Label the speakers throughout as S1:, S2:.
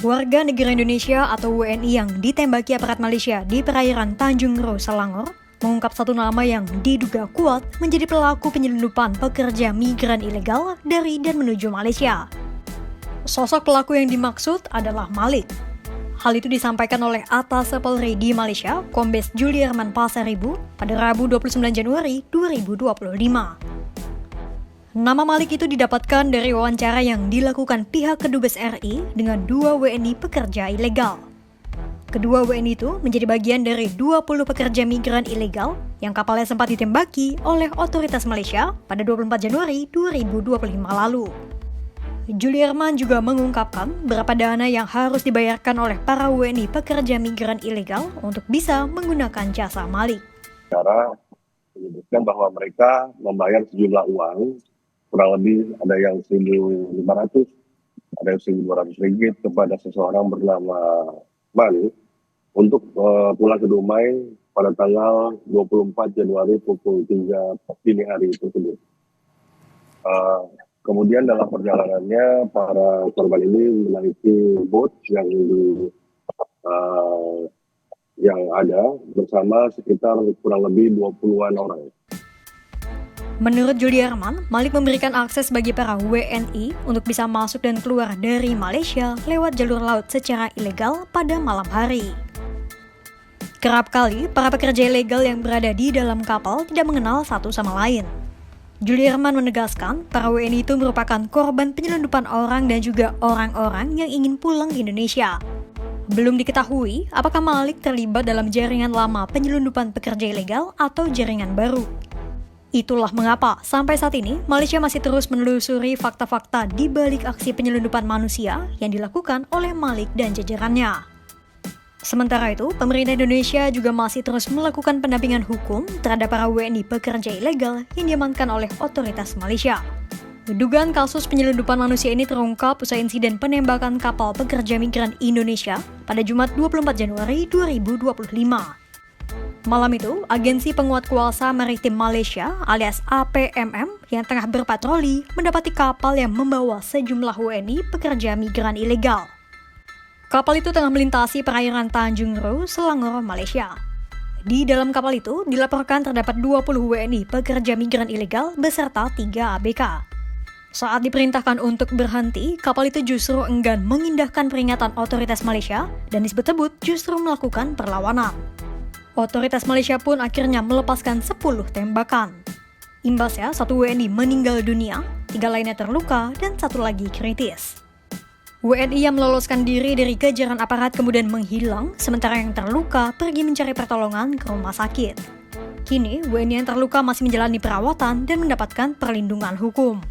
S1: Warga negara Indonesia atau WNI yang ditembaki aparat Malaysia di perairan Tanjung Ro, Selangor, mengungkap satu nama yang diduga kuat menjadi pelaku penyelundupan pekerja migran ilegal dari dan menuju Malaysia. Sosok pelaku yang dimaksud adalah Malik. Hal itu disampaikan oleh Atase Polri di Malaysia, Kombes Julierman Pasaribu, pada Rabu 29 Januari 2025. Nama Malik itu didapatkan dari wawancara yang dilakukan pihak Kedubes RI dengan 2 WNI pekerja ilegal. Kedua WNI itu menjadi bagian dari 20 pekerja migran ilegal yang kapalnya sempat ditembaki oleh otoritas Malaysia pada 24 Januari 2025 lalu. Julierman juga mengungkapkan berapa dana yang harus dibayarkan oleh para WNI pekerja migran ilegal untuk bisa menggunakan jasa Malik.
S2: Cara menyebutkan bahwa mereka membayar sejumlah uang, kurang lebih ada yang 1.500, ada yang 1.200 ringgit kepada seseorang bernama Malik untuk pulang ke Dumai pada tanggal 24 Januari pukul 3 dini hari tersebut. Kemudian dalam perjalanannya para korban ini menaiki bot yang ada bersama sekitar kurang lebih 20-an orang.
S1: Menurut Julierman, Malik memberikan akses bagi para WNI untuk bisa masuk dan keluar dari Malaysia lewat jalur laut secara ilegal pada malam hari. Kerap kali, para pekerja ilegal yang berada di dalam kapal tidak mengenal satu sama lain. Julierman menegaskan, para WNI itu merupakan korban penyelundupan orang dan juga orang-orang yang ingin pulang ke Indonesia. Belum diketahui apakah Malik terlibat dalam jaringan lama penyelundupan pekerja ilegal atau jaringan baru. Itulah mengapa sampai saat ini Malaysia masih terus menelusuri fakta-fakta di balik aksi penyelundupan manusia yang dilakukan oleh Malik dan jajarannya. Sementara itu, pemerintah Indonesia juga masih terus melakukan pendampingan hukum terhadap para WNI pekerja ilegal yang diamankan oleh otoritas Malaysia. Dugaan kasus penyelundupan manusia ini terungkap usai insiden penembakan kapal pekerja migran Indonesia pada Jumat 24 Januari 2025. Malam itu, Agensi Penguat Kuasa Maritim Malaysia alias APMM yang tengah berpatroli mendapati kapal yang membawa sejumlah WNI pekerja migran ilegal. Kapal itu tengah melintasi perairan Tanjung Ro, Selangor, Malaysia. Di dalam kapal itu dilaporkan terdapat 20 WNI pekerja migran ilegal beserta 3 ABK. Saat diperintahkan untuk berhenti, kapal itu justru enggan mengindahkan peringatan otoritas Malaysia dan disebut-sebut justru melakukan perlawanan. Otoritas Malaysia pun akhirnya melepaskan 10 tembakan. Imbasnya, 1 WNI meninggal dunia, 3 lainnya terluka, dan 1 lagi kritis. WNI yang meloloskan diri dari kejaran aparat kemudian menghilang, sementara yang terluka pergi mencari pertolongan ke rumah sakit. Kini, WNI yang terluka masih menjalani perawatan dan mendapatkan perlindungan hukum.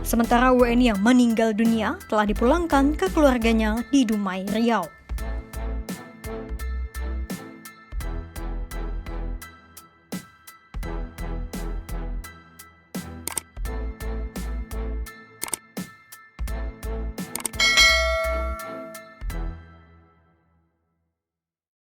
S1: Sementara WNI yang meninggal dunia telah dipulangkan ke keluarganya di Dumai, Riau.